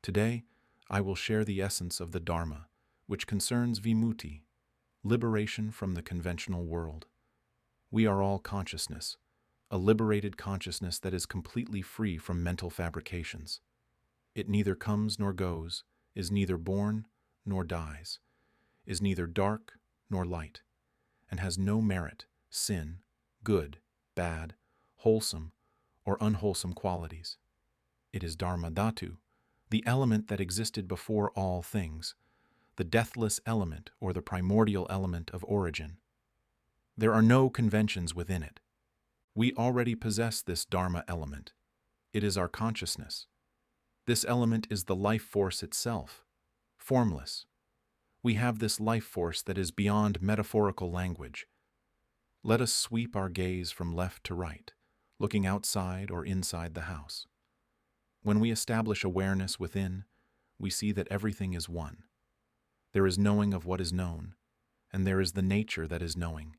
Today, I will share the essence of the Dharma, which concerns Vimutti, liberation from the conventional world. We are all consciousness, a liberated consciousness that is completely free from mental fabrications. It neither comes nor goes, is neither born nor dies, is neither dark nor light, and has no merit, sin, good, bad, wholesome, or unwholesome qualities. It is Dharma Dhatu, the element that existed before all things, the deathless element or the primordial element of origin. There are no conventions within it. We already possess this Dharma element. It is our consciousness. This element is the life force itself, formless. We have this life force that is beyond metaphorical language. Let us sweep our gaze from left to right, looking outside or inside the house. When we establish awareness within, we see that everything is one. There is knowing of what is known, and there is the nature that is knowing.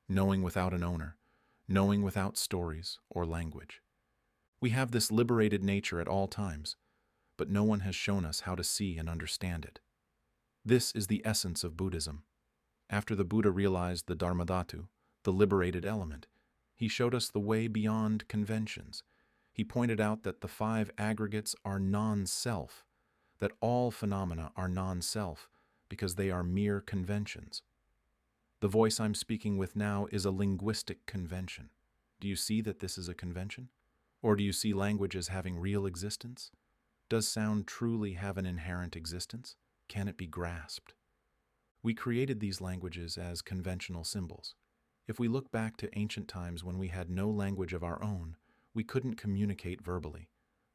Knowing without an owner, knowing without stories or language. We have this liberated nature at all times, but no one has shown us how to see and understand it. This is the essence of Buddhism. After the Buddha realized the Dharmadhatu, the liberated element, he showed us the way beyond conventions. He pointed out that the five aggregates are non-self, that all phenomena are non-self because they are mere conventions. The voice I'm speaking with now is a linguistic convention. Do you see that this is a convention? Or do you see language as having real existence? Does sound truly have an inherent existence? Can it be grasped? We created these languages as conventional symbols. If we look back to ancient times when we had no language of our own, we couldn't communicate verbally.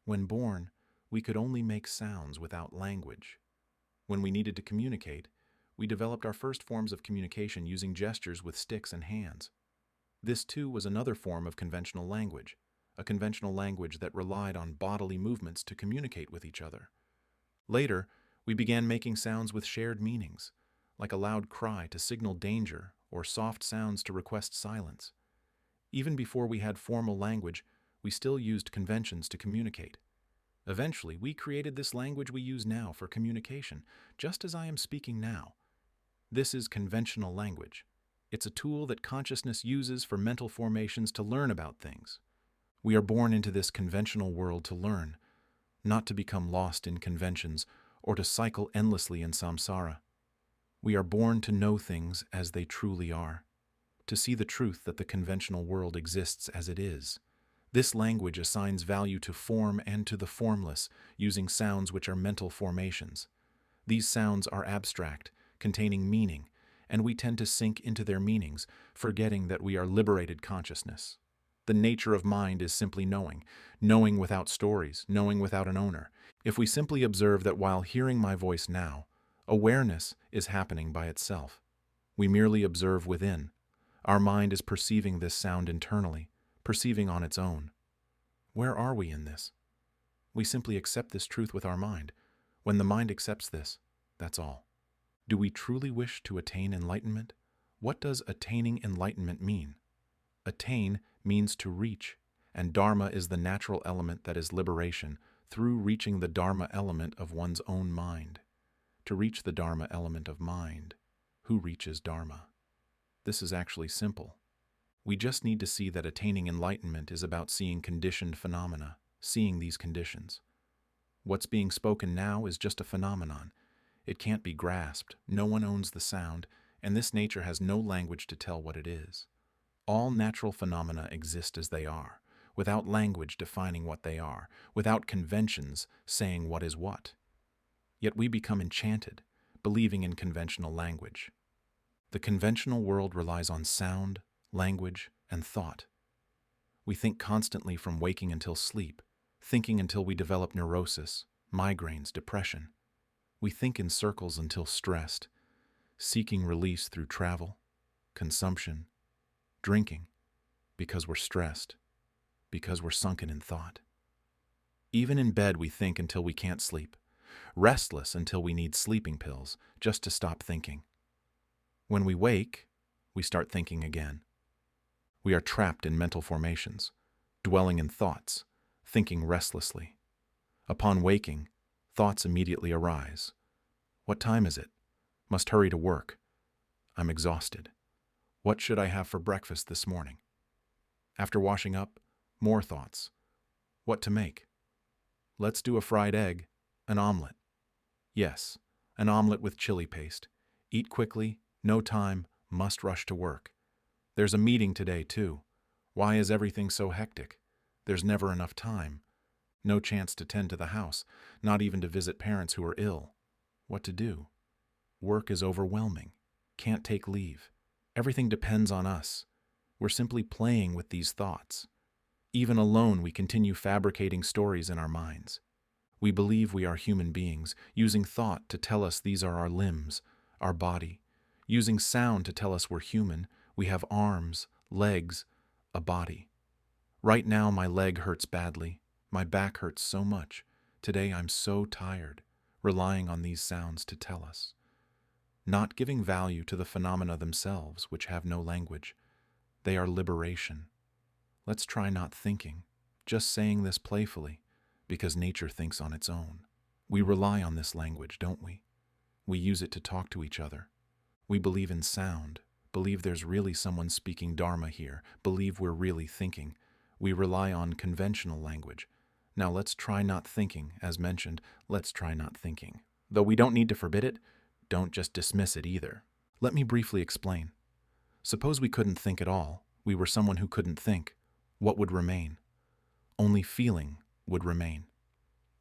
When born, we could only make sounds without language. When we needed to communicate, we developed our first forms of communication using gestures with sticks and hands. This too was another form of conventional language, a conventional language that relied on bodily movements to communicate with each other. Later, we began making sounds with shared meanings, like a loud cry to signal danger or soft sounds to request silence. Even before we had formal language, we still used conventions to communicate. Eventually, we created this language we use now for communication, just as I am speaking now. This is conventional language. It's a tool that consciousness uses for mental formations to learn about things. We are born into this conventional world to learn, not to become lost in conventions or to cycle endlessly in samsara. We are born to know things as they truly are, to see the truth that the conventional world exists as it is. This language assigns value to form and to the formless, using sounds which are mental formations. These sounds are abstract, containing meaning, and we tend to sink into their meanings, forgetting that we are liberated consciousness. The nature of mind is simply knowing, knowing without stories, knowing without an owner. If we simply observe that while hearing my voice now, awareness is happening by itself. We merely observe within. Our mind is perceiving this sound internally, perceiving on its own. Where are we in this? We simply accept this truth with our mind. When the mind accepts this, that's all. Do we truly wish to attain enlightenment? What does attaining enlightenment mean? Attain means to reach, and Dharma is the natural element that is liberation through reaching the Dharma element of one's own mind. To reach the Dharma element of mind, who reaches Dharma? This is actually simple. We just need to see that attaining enlightenment is about seeing conditioned phenomena, seeing these conditions. What's being spoken now is just a phenomenon. It can't be grasped, no one owns the sound, and this nature has no language to tell what it is. All natural phenomena exist as they are, without language defining what they are, without conventions saying what is what. Yet we become enchanted, believing in conventional language. The conventional world relies on sound, language, and thought. We think constantly from waking until sleep, thinking until we develop neurosis, migraines, depression. We think in circles until stressed, seeking release through travel, consumption, drinking, because we're stressed, because we're sunken in thought. Even in bed we think until we can't sleep, restless until we need sleeping pills just to stop thinking. When we wake, we start thinking again. We are trapped in mental formations, dwelling in thoughts, thinking restlessly. Upon waking, thoughts immediately arise. What time is it? Must hurry to work. I'm exhausted. What should I have for breakfast this morning? After washing up, more thoughts. What to make? Let's do a fried egg, an omelet. Yes, an omelet with chili paste. Eat quickly, no time, must rush to work. There's a meeting today, too. Why is everything so hectic? There's never enough time. No chance to tend to the house, not even to visit parents who are ill. What to do? Work is overwhelming. Can't take leave. Everything depends on us. We're simply playing with these thoughts. Even alone, we continue fabricating stories in our minds. We believe we are human beings, using thought to tell us these are our limbs, our body. Using sound to tell us we're human, we have arms, legs, a body. Right now, my leg hurts badly. My back hurts so much. Today, I'm so tired, relying on these sounds to tell us. Not giving value to the phenomena themselves, which have no language. They are liberation. Let's try not thinking, just saying this playfully, because nature thinks on its own. We rely on this language, don't we? We use it to talk to each other. We believe in sound, believe there's really someone speaking Dharma here, believe we're really thinking. We rely on conventional language. Now let's try not thinking, as mentioned, let's try not thinking. Though we don't need to forbid it, don't just dismiss it either. Let me briefly explain. Suppose we couldn't think at all, we were someone who couldn't think. What would remain? Only feeling would remain.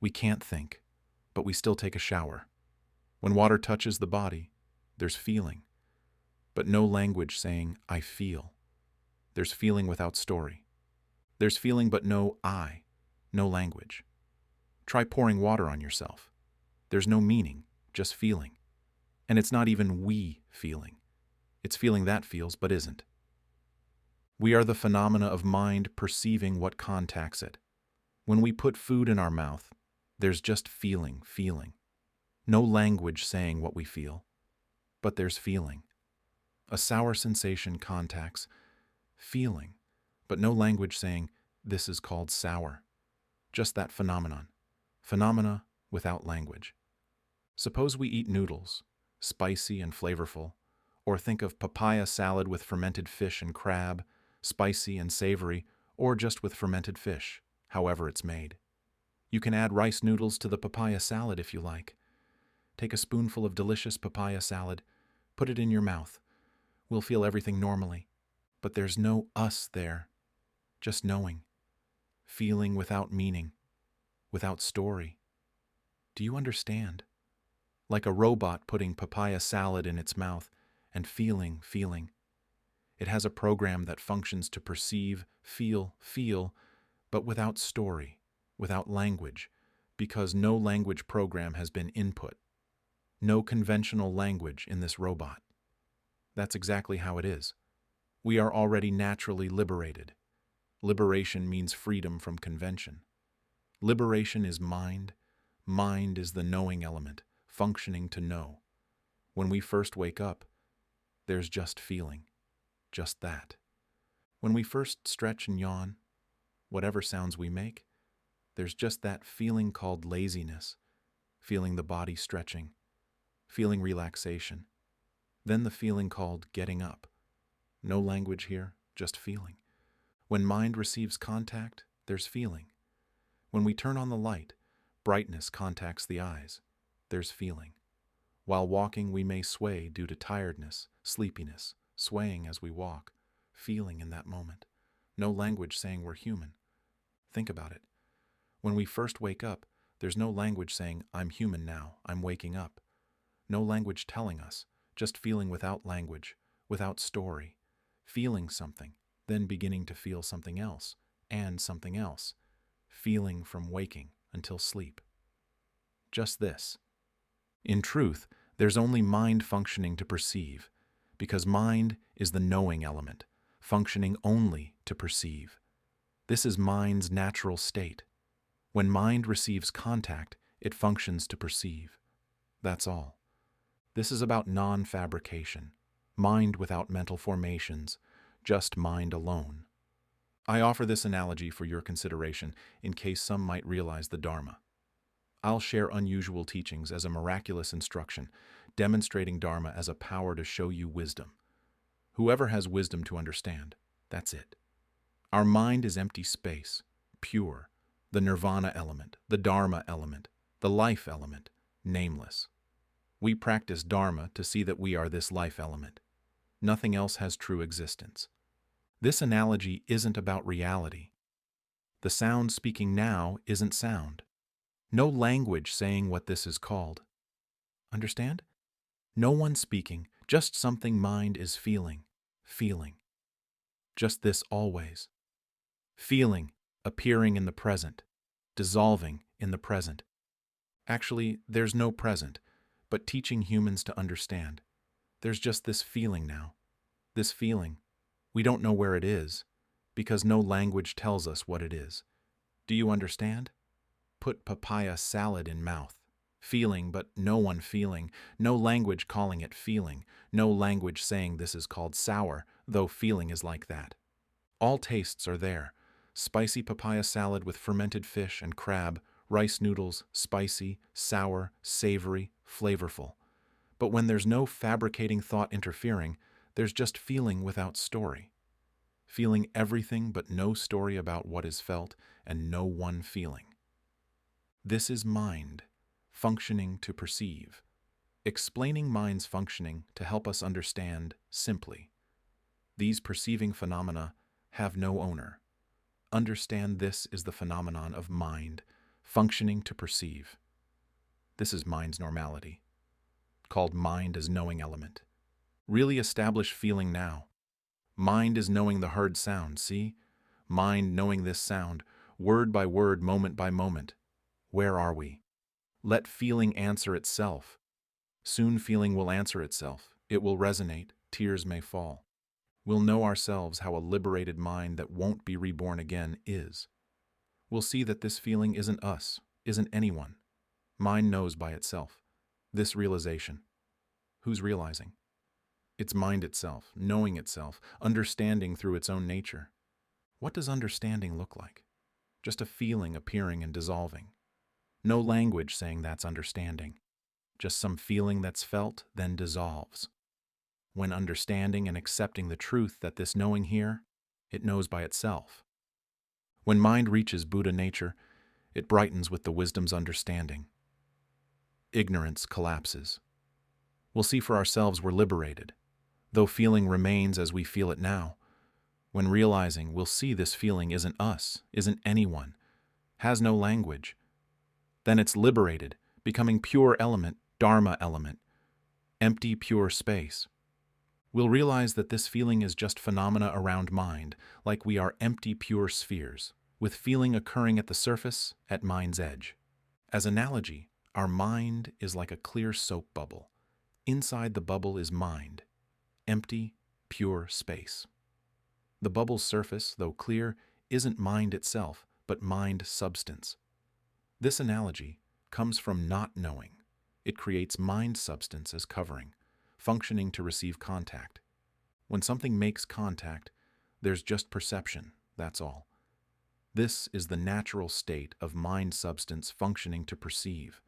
We can't think, but we still take a shower. When water touches the body, there's feeling, but no language saying, I feel. There's feeling without story. There's feeling but no I, no language. Try pouring water on yourself. There's no meaning, just feeling. And it's not even we feeling. It's feeling that feels but isn't. We are the phenomena of mind perceiving what contacts it. When we put food in our mouth, there's just feeling. No language saying what we feel, but there's feeling. A sour sensation contacts feeling, but no language saying this is called sour. Just that phenomenon. Phenomena without language. Suppose we eat noodles, spicy and flavorful, or think of papaya salad with fermented fish and crab, spicy and savory, or just with fermented fish, however it's made. You can add rice noodles to the papaya salad if you like. Take a spoonful of delicious papaya salad, put it in your mouth. We'll feel everything normally, but there's no us there, just knowing, feeling without meaning, without story. Do you understand? Like a robot putting papaya salad in its mouth and feeling. It has a program that functions to perceive, feel, but without story, without language, because no language program has been input. No conventional language in this robot. That's exactly how it is. We are already naturally liberated. Liberation means freedom from convention. Liberation is mind. Mind is the knowing element, functioning to know. When we first wake up, there's just feeling. Just that. When we first stretch and yawn, whatever sounds we make, there's just that feeling called laziness, feeling the body stretching, feeling relaxation. Then the feeling called getting up. No language here, just feeling. When mind receives contact, there's feeling. When we turn on the light, brightness contacts the eyes. There's feeling. While walking, we may sway due to tiredness, sleepiness, swaying as we walk, feeling in that moment. No language saying we're human. Think about it. When we first wake up, there's no language saying, I'm human now, I'm waking up. No language telling us, just feeling without language, without story, feeling something, then beginning to feel something else, and something else, feeling from waking until sleep. Just this. In truth, there's only mind functioning to perceive, because mind is the knowing element, functioning only to perceive. This is mind's natural state. When mind receives contact, it functions to perceive. That's all. This is about non-fabrication, mind without mental formations, just mind alone. I offer this analogy for your consideration in case some might realize the Dharma. I'll share unusual teachings as a miraculous instruction, demonstrating Dharma as a power to show you wisdom. Whoever has wisdom to understand, that's it. Our mind is empty space, pure, the nirvana element, the Dharma element, the life element, nameless. We practice Dharma to see that we are this life element. Nothing else has true existence. This analogy isn't about reality. The sound speaking now isn't sound. No language saying what this is called. Understand? No one speaking, just something mind is feeling. Just this always. Feeling, appearing in the present, dissolving in the present. Actually, there's no present, but teaching humans to understand. There's just this feeling now. This feeling. We don't know where it is, because no language tells us what it is. Do you understand? Put papaya salad in mouth. Feeling, but no one feeling. No language calling it feeling. No language saying this is called sour, though feeling is like that. All tastes are there. Spicy papaya salad with fermented fish and crab, rice noodles, spicy, sour, savory, flavorful. But when there's no fabricating thought interfering, there's just feeling without story. Feeling everything but no story about what is felt and no one feeling. This is mind, functioning to perceive. Explaining mind's functioning to help us understand simply. These perceiving phenomena have no owner. Understand this is the phenomenon of mind, functioning to perceive. This is mind's normality, called mind as knowing element. Really establish feeling now. Mind is knowing the heard sound, see? Mind knowing this sound, word by word, moment by moment. Where are we? Let feeling answer itself. Soon feeling will answer itself. It will resonate, tears may fall. We'll know ourselves how a liberated mind that won't be reborn again is. We'll see that this feeling isn't us, isn't anyone. Mind knows by itself. This realization. Who's realizing? It's mind itself, knowing itself, understanding through its own nature. What does understanding look like? Just a feeling appearing and dissolving. No language saying that's understanding. Just some feeling that's felt, then dissolves. When understanding and accepting the truth that this knowing here, it knows by itself. When mind reaches Buddha nature, it brightens with the wisdom's understanding. Ignorance collapses. We'll see for ourselves we're liberated, though feeling remains as we feel it now. When realizing, we'll see this feeling isn't us, isn't anyone, has no language. Then it's liberated, becoming pure element, Dharma element, empty pure space. We'll realize that this feeling is just phenomena around mind, like we are empty pure spheres, with feeling occurring at the surface, at mind's edge. As analogy, our mind is like a clear soap bubble. Inside the bubble is mind, empty, pure space. The bubble's surface, though clear, isn't mind itself, but mind substance. This analogy comes from not knowing. It creates mind substance as covering, functioning to receive contact. When something makes contact, there's just perception, that's all. This is the natural state of mind substance functioning to perceive.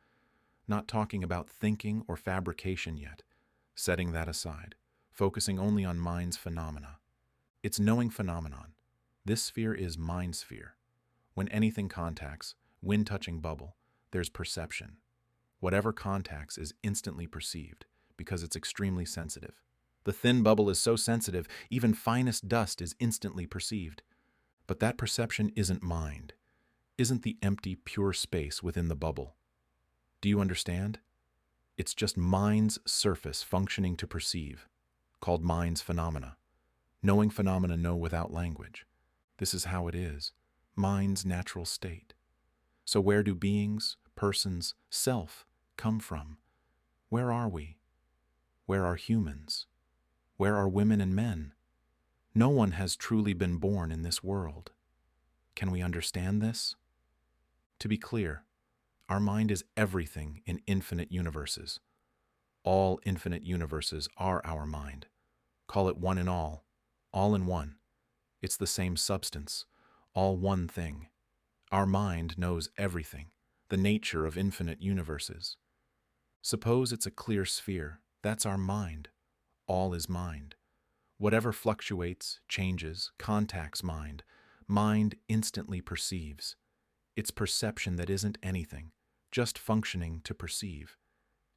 Not talking about thinking or fabrication yet, setting that aside, focusing only on mind's phenomena. It's knowing phenomenon. This sphere is mind sphere. When anything contacts, wind touching bubble, there's perception. Whatever contacts is instantly perceived, because it's extremely sensitive. The thin bubble is so sensitive, even finest dust is instantly perceived. But that perception isn't mind, isn't the empty, pure space within the bubble. Do you understand? It's just mind's surface functioning to perceive, called mind's phenomena. Knowing phenomena know without language. This is how it is, mind's natural state. So where do beings, persons, self come from? Where are we? Where are humans? Where are women and men? No one has truly been born in this world. Can we understand this? To be clear, our mind is everything in infinite universes. All infinite universes are our mind. Call it one in all in one. It's the same substance, all one thing. Our mind knows everything, the nature of infinite universes. Suppose it's a clear sphere. That's our mind. All is mind. Whatever fluctuates, changes, contacts mind, mind instantly perceives. It's perception that isn't anything, just functioning to perceive.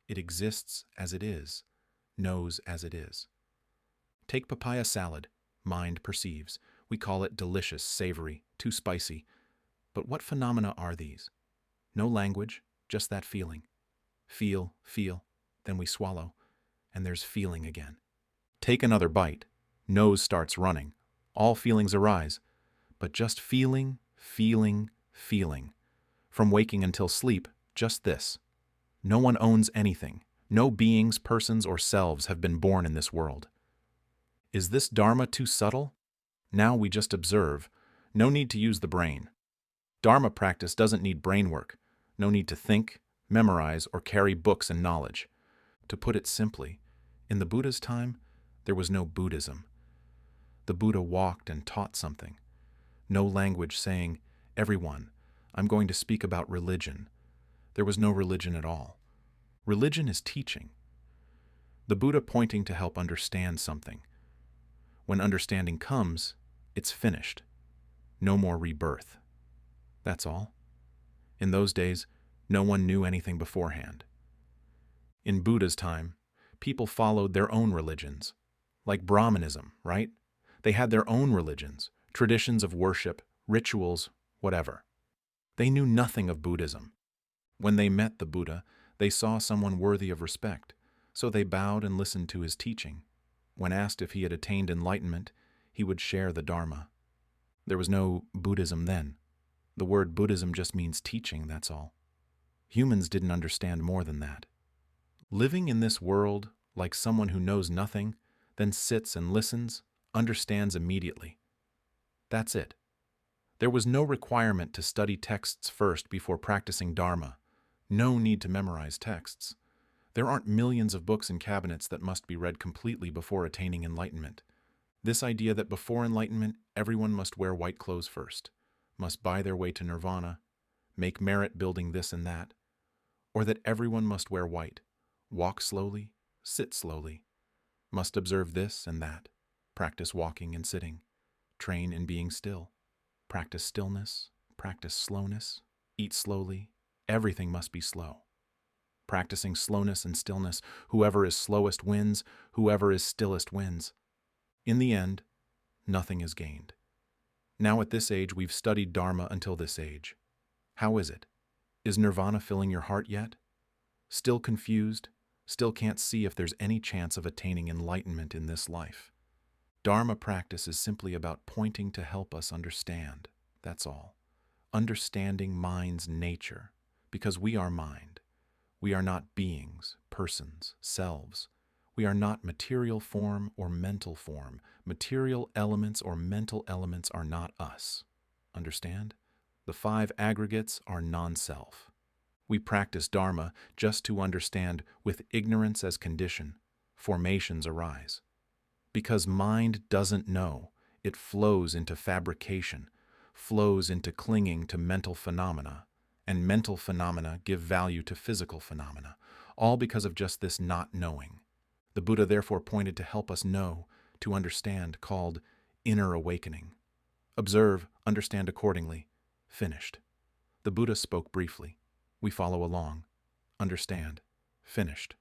It exists as it is, knows as it is. Take papaya salad. Mind perceives. We call it delicious, savory, too spicy. But what phenomena are these? No language, just that feeling. Feel, then we swallow, and there's feeling again. Take another bite. Nose starts running. All feelings arise. But just feeling. From waking until sleep, just this. No one owns anything. No beings, persons, or selves have been born in this world. Is this Dharma too subtle? Now we just observe. No need to use the brain. Dharma practice doesn't need brain work. No need to think, memorize, or carry books and knowledge. To put it simply, in the Buddha's time, there was no Buddhism. The Buddha walked and taught something. No language saying, "Everyone, I'm going to speak about religion." There was no religion at all. Religion is teaching. The Buddha pointing to help understand something. When understanding comes, it's finished. No more rebirth. That's all. In those days, no one knew anything beforehand. In Buddha's time, people followed their own religions. Like Brahmanism, right? They had their own religions, traditions of worship, rituals, whatever. They knew nothing of Buddhism. When they met the Buddha, they saw someone worthy of respect, so they bowed and listened to his teaching. When asked if he had attained enlightenment, he would share the Dharma. There was no Buddhism then. The word Buddhism just means teaching, that's all. Humans didn't understand more than that. Living in this world like someone who knows nothing, then sits and listens, understands immediately. That's it. There was no requirement to study texts first before practicing Dharma. No need to memorize texts. There aren't millions of books in cabinets that must be read completely before attaining enlightenment. This idea that before enlightenment, everyone must wear white clothes first, must buy their way to nirvana, make merit building this and that, or that everyone must wear white, walk slowly, sit slowly, must observe this and that, practice walking and sitting, train in being still, practice stillness, practice slowness, eat slowly, everything must be slow. Practicing slowness and stillness, whoever is slowest wins, whoever is stillest wins. In the end, nothing is gained. Now at this age, we've studied Dharma until this age. How is it? Is nirvana filling your heart yet? Still confused? Still can't see if there's any chance of attaining enlightenment in this life? Dharma practice is simply about pointing to help us understand. That's all. Understanding mind's nature, because we are mind. We are not beings, persons, selves. We are not material form or mental form. Material elements or mental elements are not us. Understand? The 5 aggregates are non-self. We practice Dharma just to understand with ignorance as condition, formations arise. Because mind doesn't know, it flows into fabrication, flows into clinging to mental phenomena, and mental phenomena give value to physical phenomena, all because of just this not knowing. The Buddha therefore pointed to help us know, to understand, called inner awakening. Observe, understand accordingly. Finished. The Buddha spoke briefly. We follow along. Understand. Finished.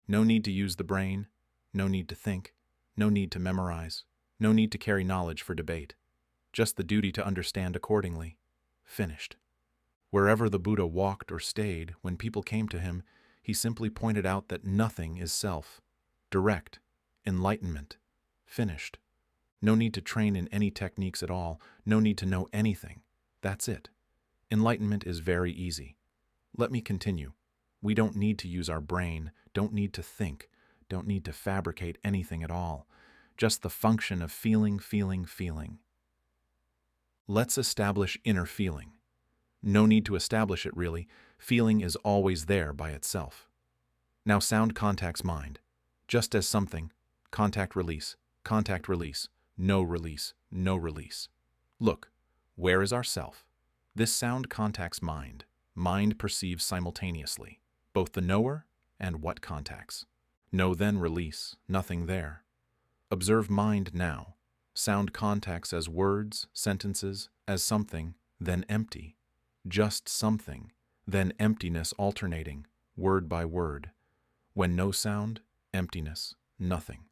No need to use the brain, no need to think, no need to memorize, no need to carry knowledge for debate. Just the duty to understand accordingly. Finished. Wherever the Buddha walked or stayed, when people came to him, he simply pointed out that nothing is self. Direct. Enlightenment. Finished. No need to train in any techniques at all. No need to know anything. That's it. Enlightenment is very easy. Let me continue. We don't need to use our brain, don't need to think, don't need to fabricate anything at all. Just the function of feeling. Let's establish inner feeling. No need to establish it really. Feeling is always there by itself. Now sound contacts mind. Just as something, contact release, no release, no release. Look, where is our self? This sound contacts mind. mind perceives simultaneously, both the knower and what contacts. Know then release, nothing there. Observe mind now. Sound contacts as words, sentences, as something, then empty. Just something, then emptiness alternating, word by word. When no sound, emptiness, nothing.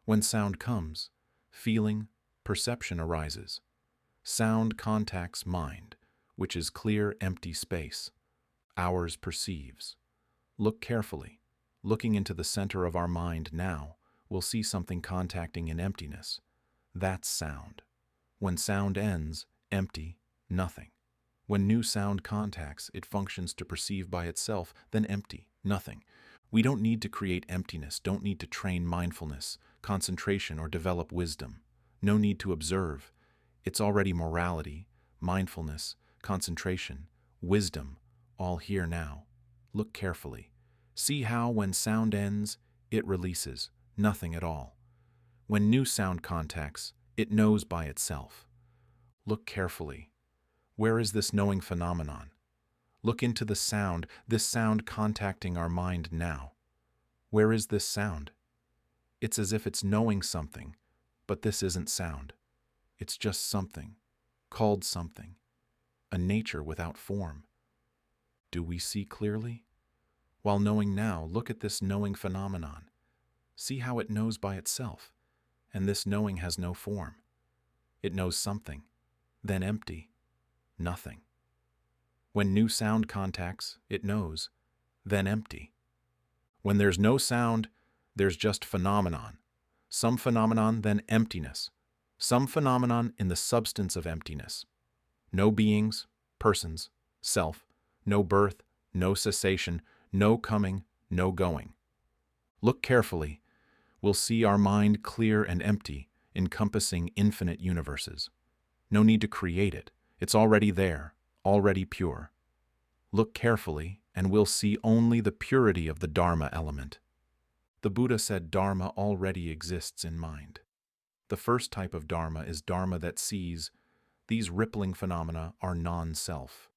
When sound comes, feeling, perception arises. Sound contacts mind, which is clear, empty space. Ours perceives. Look carefully. Looking into the center of our mind now, we'll see something contacting in emptiness. That's sound. When sound ends, empty, nothing. When new sound contacts, it functions to perceive by itself, then empty, nothing. We don't need to create emptiness, don't need to train mindfulness, concentration, or develop wisdom. No need to observe. It's already morality, mindfulness, concentration, wisdom, all here now. Look carefully. See how when sound ends, it releases, nothing at all. When new sound contacts, it knows by itself. Look carefully. Where is this knowing phenomenon? Look into the sound, this sound contacting our mind now. Where is this sound? It's as if it's knowing something, but this isn't sound. It's just something, called something, a nature without form. Do we see clearly? While knowing now, look at this knowing phenomenon. See how it knows by itself, and this knowing has no form. It knows something, then empty, nothing. When new sound contacts, it knows, then empty. When there's no sound, there's just phenomenon. Some phenomenon, then emptiness. Some phenomenon in the substance of emptiness. No beings, persons, self, no birth, no cessation, no coming, no going. Look carefully. We'll see our mind clear and empty, encompassing infinite universes. No need to create it. It's already there, already pure. Look carefully, and we'll see only the purity of the Dharma element. The Buddha said Dharma already exists in mind. The first type of Dharma is Dharma that sees these rippling phenomena are non-self.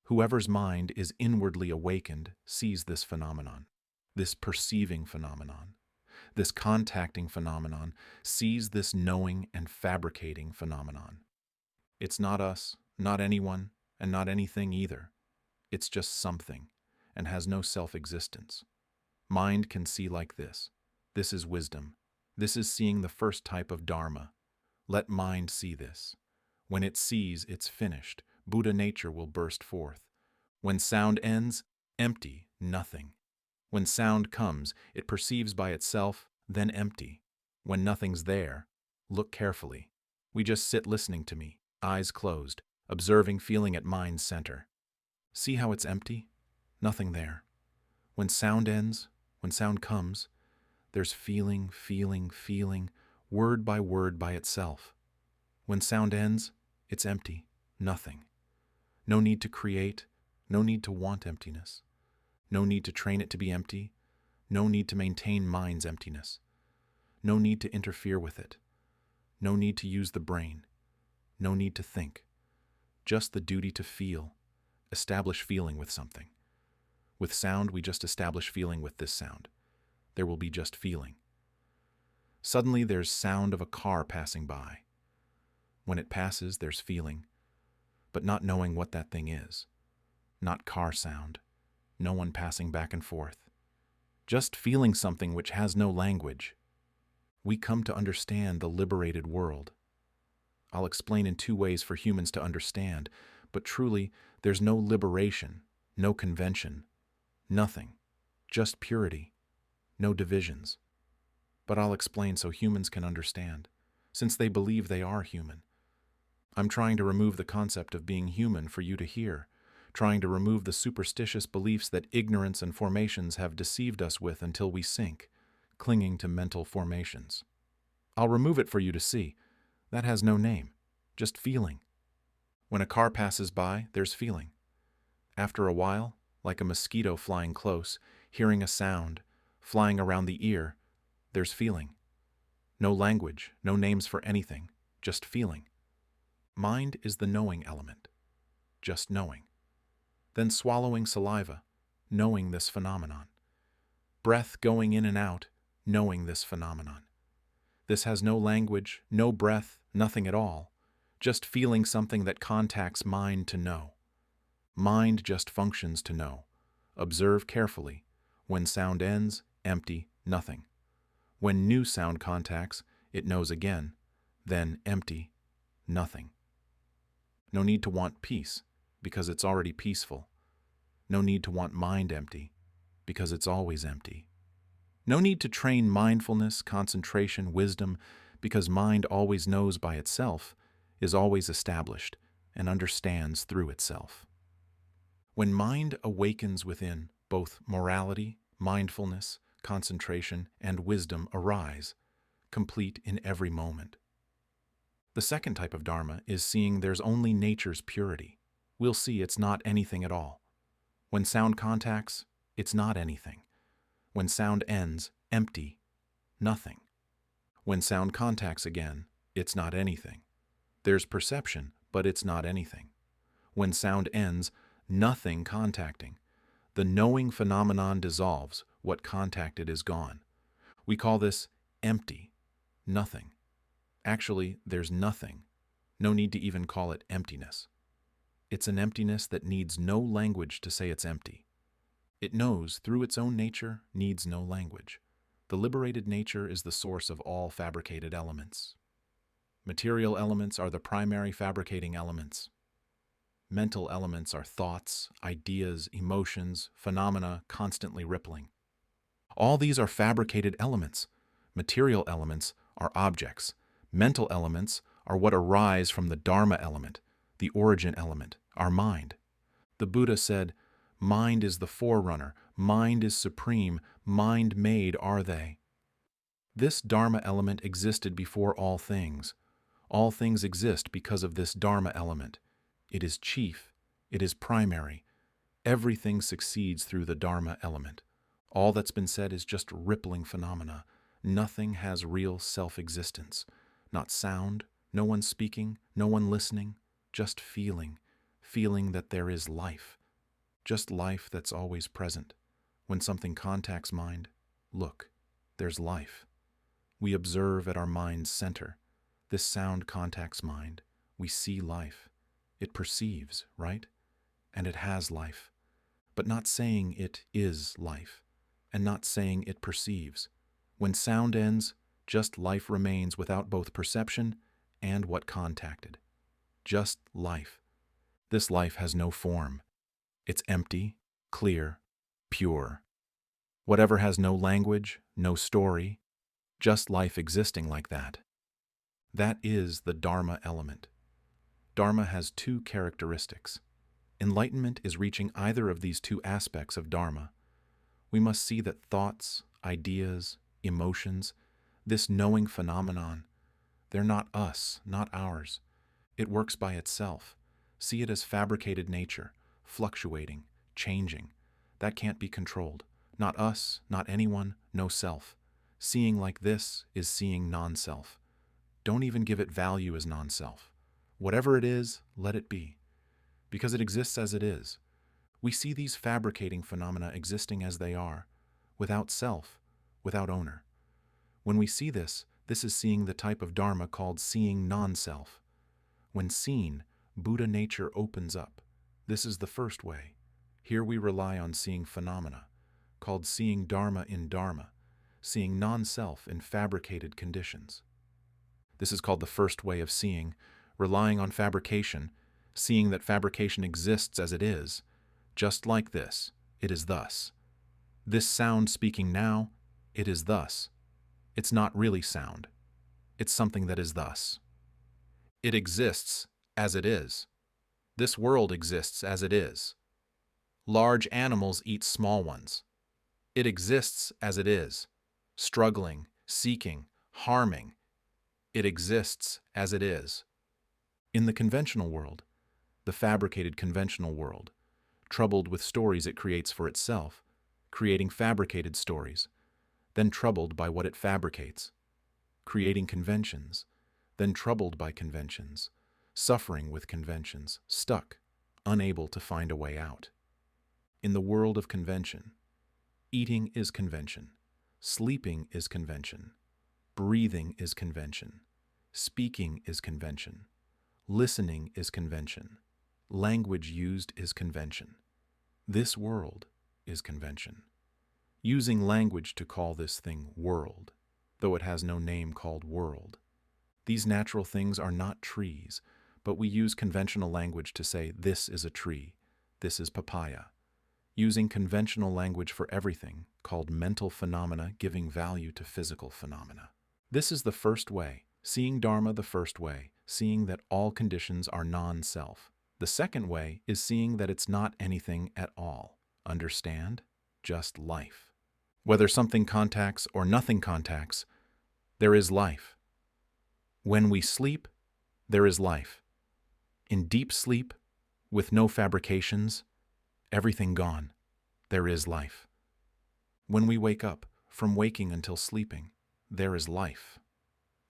Whoever's mind is inwardly awakened sees this phenomenon, this perceiving phenomenon, this contacting phenomenon, sees this knowing and fabricating phenomenon. It's not us, not anyone, and not anything either. It's just something, and has no self-existence. Mind can see like this. This is wisdom. This is seeing the first type of Dharma. Let mind see this. When it sees, it's finished. Buddha nature will burst forth. When sound ends, empty, nothing. When sound comes, it perceives by itself, then empty. When nothing's there, look carefully. We just sit listening to me, eyes closed, observing, feeling at mind's center. See how it's empty? Nothing there. When sound ends, when sound comes, there's feeling, word by itself. When sound ends, it's empty, nothing. No need to create, no need to want emptiness. No need to train it to be empty, no need to maintain mind's emptiness. No need to interfere with it. No need to use the brain. No need to think. Just the duty to feel. Establish feeling with something. With sound, we just establish feeling with this sound. There will be just feeling. Suddenly there's sound of a car passing by. When it passes, there's feeling, but not knowing what that thing is. Not car sound. No one passing back and forth. Just feeling something which has no language. We come to understand the liberated world. I'll explain in two ways for humans to understand, but truly, there's no liberation, no convention, nothing, just purity, no divisions. But I'll explain so humans can understand, since they believe they are human. I'm trying to remove the concept of being human for you to hear, trying to remove the superstitious beliefs that ignorance and formations have deceived us with until we sink, clinging to mental formations. I'll remove it for you to see. That has no name, just feeling. When a car passes by, there's feeling. After a while, like a mosquito flying close, hearing a sound, flying around the ear, there's feeling. No language, no names for anything, just feeling. Mind is the knowing element, just knowing. then swallowing saliva, knowing this phenomenon. Breath going in and out, knowing this phenomenon. This has no language, no breath, nothing at all, just feeling something that contacts mind to know. Mind just functions to know. Observe carefully. When sound ends, empty, nothing. When new sound contacts, it knows again, then empty, nothing. No need to want peace, because it's already peaceful. No need to want mind empty, because it's always empty. No need to train mindfulness, concentration, wisdom, because mind always knows by itself, is always established, and understands through itself. When mind awakens within, both morality, mindfulness, concentration, and wisdom arise, complete in every moment. The second type of Dharma is seeing there's only nature's purity. We'll see it's not anything at all. When sound contacts, it's not anything. When sound ends, empty, nothing. When sound contacts again, it's not anything. There's perception, but it's not anything. When sound ends, nothing contacting. The knowing phenomenon dissolves, what contacted is gone. We call this empty, nothing. Actually, there's nothing. No need to even call it emptiness. It's an emptiness that needs no language to say it's empty. It knows, through its own nature, needs no language. The liberated nature is the source of all fabricated elements. Material elements are the primary fabricating elements. Mental elements are thoughts, ideas, emotions, phenomena constantly rippling. All these are fabricated elements. Material elements are objects. Mental elements are what arise from the Dharma element, the origin element, our mind. The Buddha said, "Mind is the forerunner, mind is supreme, mind-made are they." This Dharma element existed before all things. All things exist because of this Dharma element. It is chief. It is primary. Everything succeeds through the Dharma element. All that's been said is just rippling phenomena. Nothing has real self-existence. Not sound, no one speaking, no one listening, just feeling. Feeling that there is life. Just life that's always present. When something contacts mind, look, there's life. We observe at our mind's center. This sound contacts mind. We see life. It perceives, right? And it has life. But not saying it is life, and not saying it perceives. When sound ends, just life remains without both perception and what contacted. Just life. This life has no form. It's empty, clear, pure. Whatever has no language, no story, just life existing like that. That is the Dharma element. Dharma has two characteristics. Enlightenment is reaching either of these two aspects of Dharma. We must see that thoughts, ideas, emotions, this knowing phenomenon, they're not us, not ours. It works by itself. See it as fabricated nature, fluctuating, changing. That can't be controlled. Not us, not anyone, no self. Seeing like this is seeing non-self. Don't even give it value as non-self. Whatever it is, let it be. Because it exists as it is. We see these fabricating phenomena existing as they are, without self, without owner. When we see this, this is seeing the type of Dharma called seeing non-self. When seen, Buddha nature opens up. This is the first way. Here we rely on seeing phenomena, called seeing Dharma in Dharma, seeing non-self in fabricated conditions. This is called the first way of seeing, relying on fabrication, seeing that fabrication exists as it is. Just like this, it is thus. This sound speaking now, it is thus. It's not really sound. It's something that is thus. It exists as it is. This world exists as it is. Large animals eat small ones. It exists as it is. Struggling, seeking, harming. It exists as it is. In the conventional world, the fabricated conventional world, troubled with stories it creates for itself, creating fabricated stories, then troubled by what it fabricates, creating conventions, then troubled by conventions, suffering with conventions, stuck, unable to find a way out. In the world of convention, eating is convention, sleeping is convention, breathing is convention, speaking is convention, listening is convention, language used is convention. This world is convention. Using language to call this thing world, though it has no name called world. These natural things are not trees, but we use conventional language to say this is a tree, this is papaya. Using conventional language for everything, called mental phenomena giving value to physical phenomena. This is the first way, seeing Dharma the first way, seeing that all conditions are non-self. The second way is seeing that it's not anything at all. Understand? Just life. Whether something contacts or nothing contacts, there is life. When we sleep, there is life. In deep sleep, with no fabrications, everything gone, there is life. When we wake up, from waking until sleeping, there is life.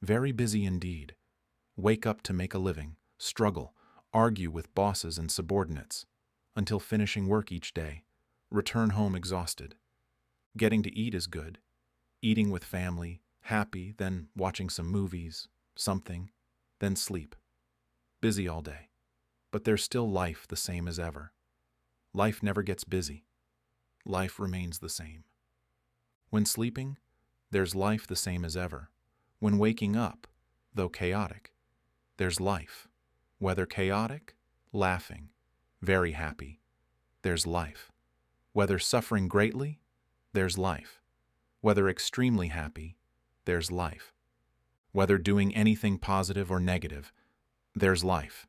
Very busy indeed. Wake up to make a living, struggle, argue with bosses and subordinates, until finishing work each day, return home exhausted. Getting to eat is good. Eating with family, happy, then watching some movies, something, then sleep. Busy all day. But there's still life the same as ever. Life never gets busy. Life remains the same. When sleeping, there's life the same as ever. When waking up, though chaotic, there's life. Whether chaotic, laughing, very happy, there's life. Whether suffering greatly, there's life. Whether extremely happy, there's life. Whether doing anything positive or negative, there's life.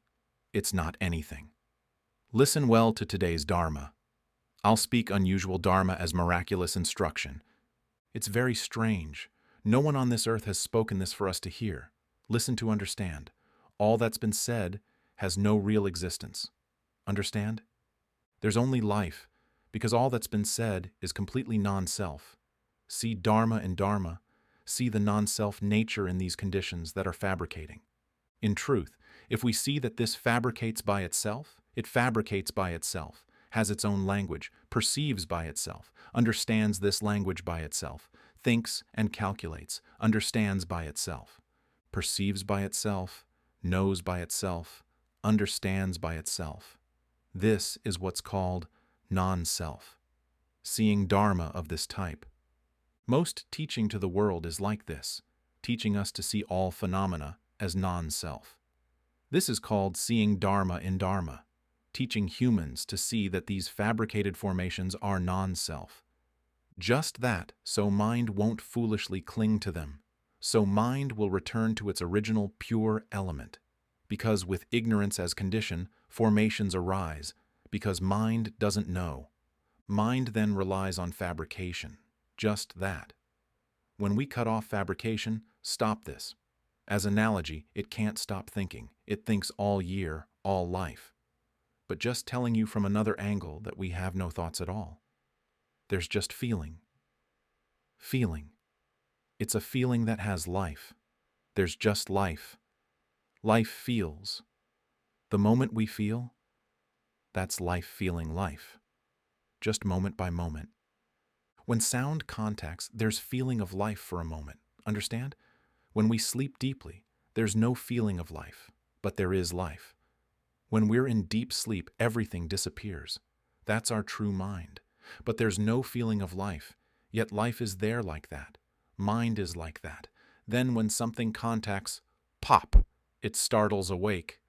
It's not anything. Listen well to today's Dharma. I'll speak unusual Dharma as miraculous instruction. It's very strange. No one on this earth has spoken this for us to hear. Listen to understand. All that's been said has no real existence. Understand? There's only life, because all that's been said is completely non-self. See Dharma in Dharma. See the non-self nature in these conditions that are fabricating. In truth, if we see that this fabricates by itself, it fabricates by itself, has its own language, perceives by itself, understands this language by itself, thinks and calculates, understands by itself, perceives by itself, knows by itself, understands by itself. This is what's called non-self. Seeing Dharma of this type. Most teaching to the world is like this, teaching us to see all phenomena as non-self. This is called seeing Dharma in Dharma, teaching humans to see that these fabricated formations are non-self. Just that, so mind won't foolishly cling to them. So mind will return to its original pure element. Because with ignorance as condition, formations arise, because mind doesn't know. Mind then relies on fabrication. Just that. When we cut off fabrication, stop this. As analogy, it can't stop thinking. It thinks all year, all life. But just telling you from another angle that we have no thoughts at all. There's just feeling. Feeling. It's a feeling that has life. There's just life. Life feels. The moment we feel, that's life feeling life. Just moment by moment. When sound contacts, there's feeling of life for a moment. Understand? When we sleep deeply, there's no feeling of life, but there is life. When we're in deep sleep, everything disappears. That's our true mind. But there's no feeling of life, yet life is there like that. Mind is like that. Then when something contacts, pop, it startles awake.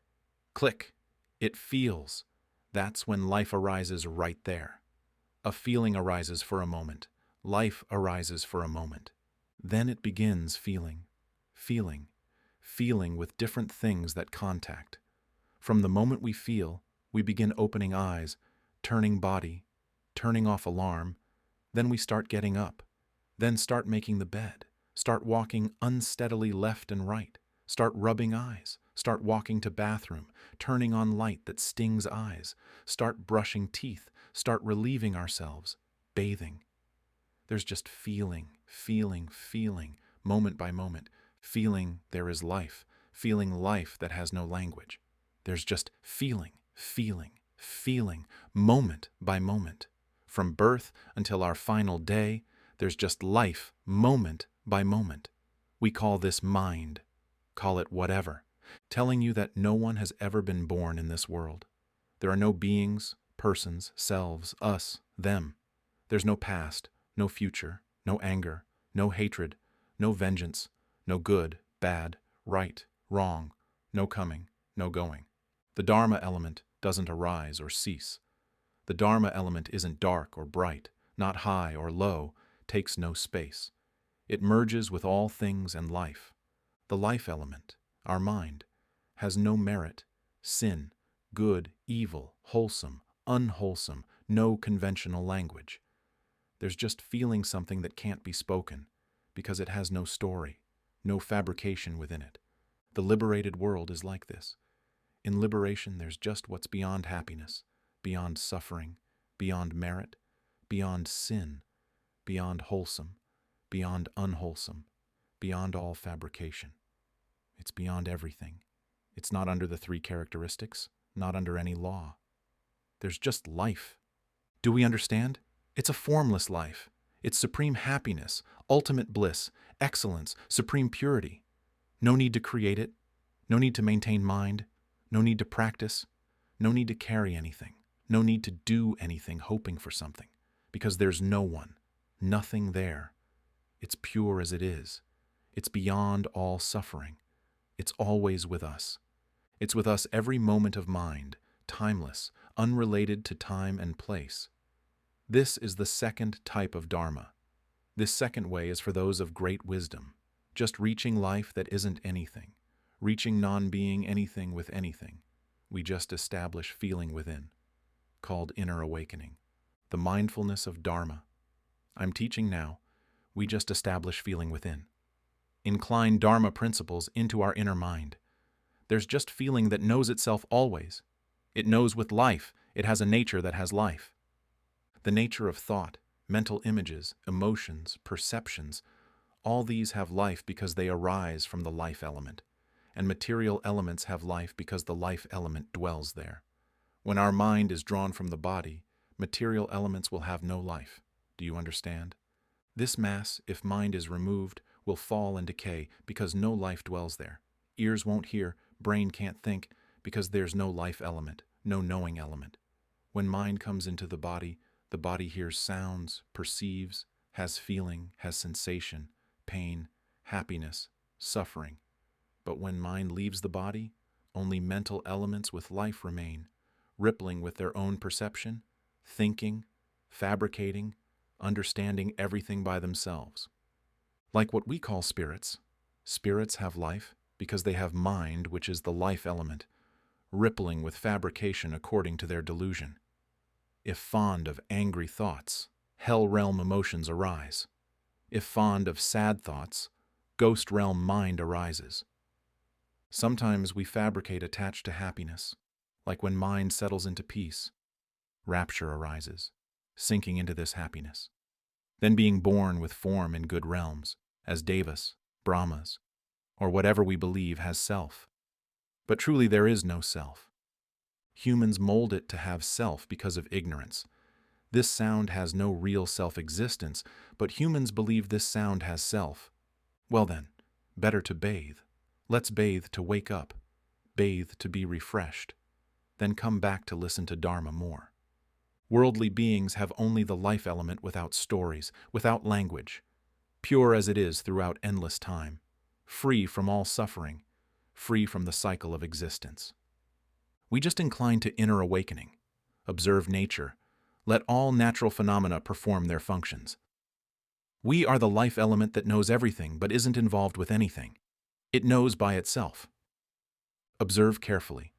Click, it feels. That's when life arises right there. A feeling arises for a moment. Life arises for a moment. Then it begins feeling, feeling, feeling with different things that contact. From the moment we feel, we begin opening eyes, turning body, turning off alarm. Then we start getting up. Then start making the bed. Start walking unsteadily left and right. Start rubbing eyes. Start walking to bathroom, turning on light that stings eyes. Start brushing teeth. Start relieving ourselves, bathing. There's just feeling, feeling, feeling, moment by moment. Feeling there is life, feeling life that has no language. There's just feeling, feeling, feeling, moment by moment. From birth until our final day, there's just life, moment by moment. We call this mind. Call it whatever. Telling you that no one has ever been born in this world. There are no beings, persons, selves, us, them. There's no past, no future, no anger, no hatred, no vengeance, no good, bad, right, wrong, no coming, no going. The Dharma element doesn't arise or cease. The Dharma element isn't dark or bright, not high or low, takes no space. It merges with all things and life. The life element, our mind, has no merit, sin, good, evil, wholesome, unwholesome, no conventional language. There's just feeling something that can't be spoken, because it has no story, no fabrication within it. The liberated world is like this. In liberation, there's just what's beyond happiness, beyond suffering, beyond merit, beyond sin, beyond wholesome, beyond unwholesome, beyond all fabrication. It's beyond everything. It's not under the three characteristics, not under any law. There's just life. Do we understand? It's a formless life. It's supreme happiness, ultimate bliss, excellence, supreme purity. No need to create it, no need to maintain mind, no need to practice, no need to carry anything, no need to do anything hoping for something, because there's no one, nothing there. It's pure as it is. It's beyond all suffering. It's always with us. It's with us every moment of mind, timeless, unrelated to time and place. This is the second type of Dharma. This second way is for those of great wisdom, just reaching life that isn't anything, reaching non-being anything with anything. We just establish feeling within, called inner awakening. The mindfulness of Dharma. I'm teaching now. We just establish feeling within. Incline Dharma principles into our inner mind. There's just feeling that knows itself always. It knows with life. It has a nature that has life. The nature of thought, mental images, emotions, perceptions, all these have life because they arise from the life element. And material elements have life because the life element dwells there. When our mind is drawn from the body, material elements will have no life. Do you understand? This mass, if mind is removed, will fall and decay because no life dwells there. Ears won't hear, brain can't think, because there's no life element, no knowing element. When mind comes into the body hears sounds, perceives, has feeling, has sensation, pain, happiness, suffering. But when mind leaves the body, only mental elements with life remain, rippling with their own perception, thinking, fabricating, understanding everything by themselves. Like what we call spirits. Spirits have life because they have mind, which is the life element, rippling with fabrication according to their delusion. If fond of angry thoughts, hell realm emotions arise. If fond of sad thoughts, ghost realm mind arises. Sometimes we fabricate attached to happiness, like when mind settles into peace. Rapture arises, sinking into this happiness. Then being born with form in good realms, as Devas, Brahmas, or whatever we believe has self. But truly there is no self. Humans mold it to have self because of ignorance. This sound has no real self-existence, but humans believe this sound has self. Well then, better to bathe. Let's bathe to wake up, bathe to be refreshed, then come back to listen to Dharma more. Worldly beings have only the life element without stories, without language, pure as it is throughout endless time, free from all suffering, free from the cycle of existence. We just incline to inner awakening, observe nature, let all natural phenomena perform their functions. We are the life element that knows everything but isn't involved with anything. It knows by itself. Observe carefully,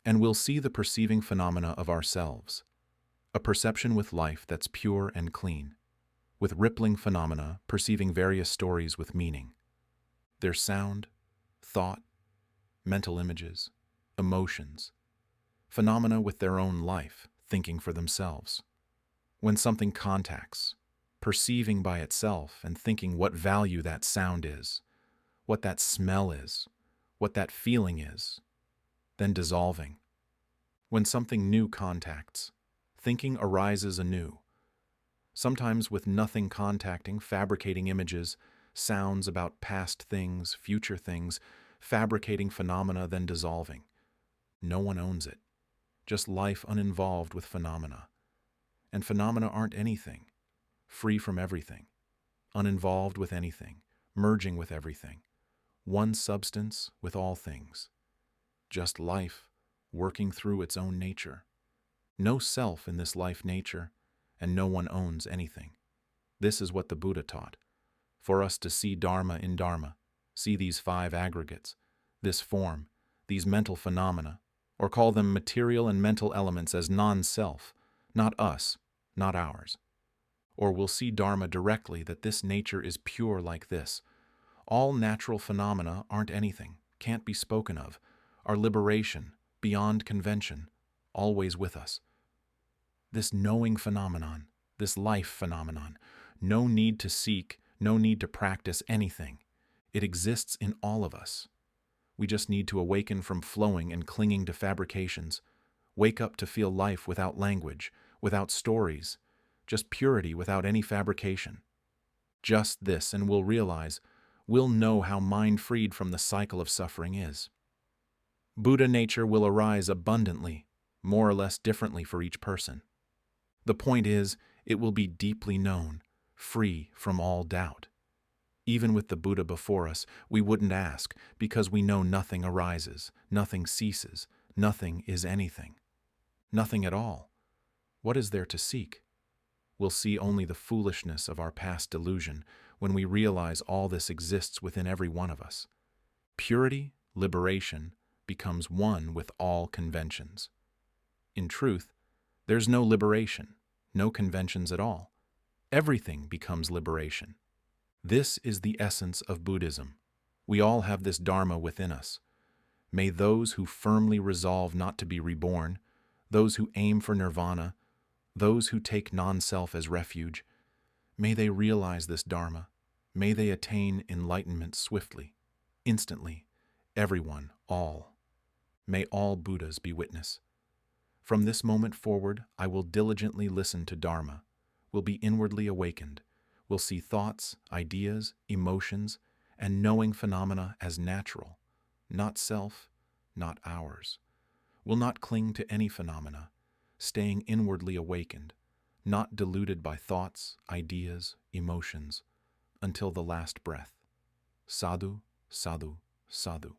and we'll see the perceiving phenomena of ourselves. A perception with life that's pure and clean, with rippling phenomena perceiving various stories with meaning. Their sound, thought, mental images, emotions, phenomena with their own life, thinking for themselves. When something contacts, perceiving by itself and thinking what value that sound is, what that smell is, what that feeling is, then dissolving. When something new contacts, thinking arises anew, sometimes with nothing contacting, fabricating images, sounds about past things, future things, fabricating phenomena, then dissolving. No one owns it, just life uninvolved with phenomena. And phenomena aren't anything, free from everything, uninvolved with anything, merging with everything, one substance with all things. Just life, working through its own nature. No self in this life nature, and no one owns anything. This is what the Buddha taught. For us to see Dharma in Dharma, see these five aggregates, this form, these mental phenomena, or call them material and mental elements as non-self, not us, not ours. Or we'll see Dharma directly, that this nature is pure like this. All natural phenomena aren't anything, can't be spoken of, are liberation, beyond convention, always with us. This knowing phenomenon, this life phenomenon, no need to seek, no need to practice anything. It exists in all of us. We just need to awaken from flowing and clinging to fabrications, wake up to feel life without language, without stories, just purity without any fabrication. Just this, and we'll realize, we'll know how mind freed from the cycle of suffering is. Buddha nature will arise abundantly, more or less differently for each person. The point is, it will be deeply known, free from all doubt. Even with the Buddha before us, we wouldn't ask, because we know nothing arises, nothing ceases, nothing is anything. Nothing at all. What is there to seek? We'll see only the foolishness of our past delusion when we realize all this exists within every one of us. Purity, liberation, becomes one with all conventions. In truth, there's no liberation, no conventions at all. Everything becomes liberation. This is the essence of Buddhism. We all have this Dharma within us. May those who firmly resolve not to be reborn, those who aim for nirvana, those who take non-self as refuge, may they realize this Dharma. May they attain enlightenment swiftly, instantly, everyone, all. May all Buddhas be witness. From this moment forward, I will diligently listen to Dharma, will be inwardly awakened, will see thoughts, ideas, emotions, and knowing phenomena as natural, not self, not ours. Will not cling to any phenomena, staying inwardly awakened, not deluded by thoughts, ideas, emotions, until the last breath. Sadhu, sadhu, sadhu.